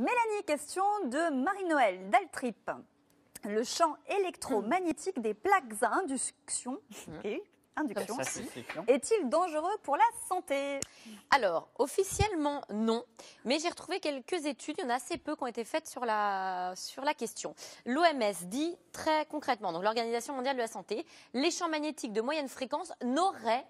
Mélanie, question de Marie-Noël d'Altrip. Le champ électromagnétique des plaques à induction, est-il dangereux pour la santé? Alors, officiellement, non. Mais j'ai retrouvé quelques études, il y en a assez peu qui ont été faites sur la question. L'OMS dit très concrètement, donc l'Organisation mondiale de la santé, les champs magnétiques de moyenne fréquence n'auraient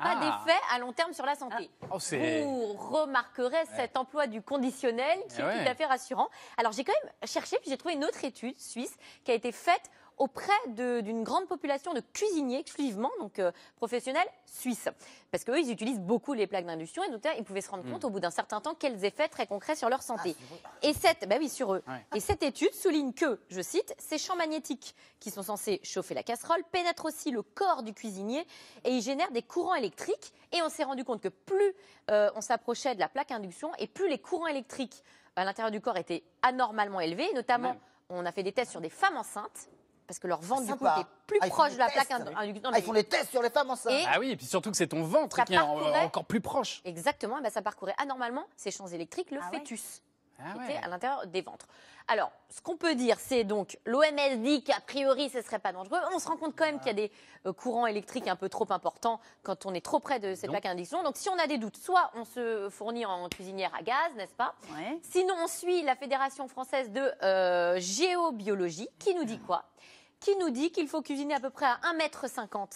pas d'effet à long terme sur la santé. Vous remarquerez cet emploi du conditionnel qui est tout à fait rassurant. Alors j'ai quand même cherché, puis j'ai trouvé une autre étude suisse qui a été faite auprès d'une grande population de cuisiniers exclusivement, donc professionnels suisses. Parce qu'eux, ils utilisent beaucoup les plaques d'induction et donc ils pouvaient se rendre compte au bout d'un certain temps quels effets très concrets sur leur santé. Sur eux. Et cette étude souligne que, je cite, ces champs magnétiques qui sont censés chauffer la casserole pénètrent aussi le corps du cuisinier et ils génèrent des courants électriques. Et on s'est rendu compte que plus on s'approchait de la plaque induction et plus les courants électriques à l'intérieur du corps étaient anormalement élevés. Notamment, on a fait des tests sur des femmes enceintes. Parce que leur ventre, du coup, était plus proche de la plaque induction. Ils font des tests sur les femmes enceintes. Ah oui, et puis surtout que c'est ton ventre qui est encore plus proche. Exactement, et ça parcourait anormalement ces champs électriques, le fœtus, qui était à l'intérieur des ventres. Alors, ce qu'on peut dire, c'est donc, l'OMS dit qu'a priori, ce ne serait pas dangereux. On se rend compte quand même qu'il y a des courants électriques un peu trop importants quand on est trop près de cette plaque induction. Donc, si on a des doutes, soit on se fournit en cuisinière à gaz, n'est-ce pas? Sinon, on suit la Fédération française de géobiologie, qui nous dit quoi? Qui nous dit qu'il faut cuisiner à peu près à 1,50 m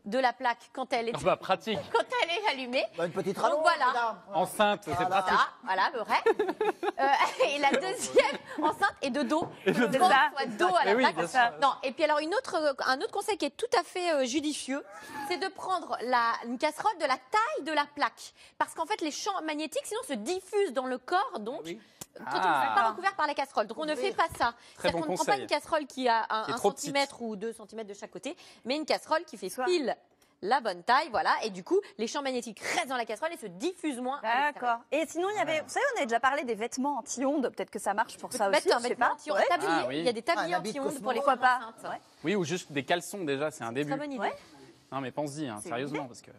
de la plaque quand elle est, pratique. quand elle est allumée. Une petite rallonge, voilà. Enceinte, c'est pratique. Voilà, le vrai. Et la deuxième enceinte est de dos. Que le ventre soit dos à la plaque. Non. Et puis alors un autre conseil qui est tout à fait judicieux, c'est de prendre une casserole de la taille de la plaque. Parce qu'en fait, les champs magnétiques, sinon, se diffusent dans le corps, donc... Quand on ne est pas recouvert par la casserole. Donc on ne fait pas ça. C'est-à-dire qu'on ne prend pas une casserole qui a 1 cm ou 2 cm de chaque côté, mais une casserole qui fait pile la bonne taille, voilà. Et du coup, les champs magnétiques restent dans la casserole et se diffusent moins. D'accord. Et sinon, il y avait, vous savez, on avait déjà parlé des vêtements anti-ondes. Peut-être que ça marche pour ça aussi. Un vêtement anti-ondes. Il y a des tabliers anti-ondes pour les femmes enceintes. Oui, ou juste des caleçons déjà, c'est un début. Très bonne idée. Non, mais pense-y, sérieusement, parce que.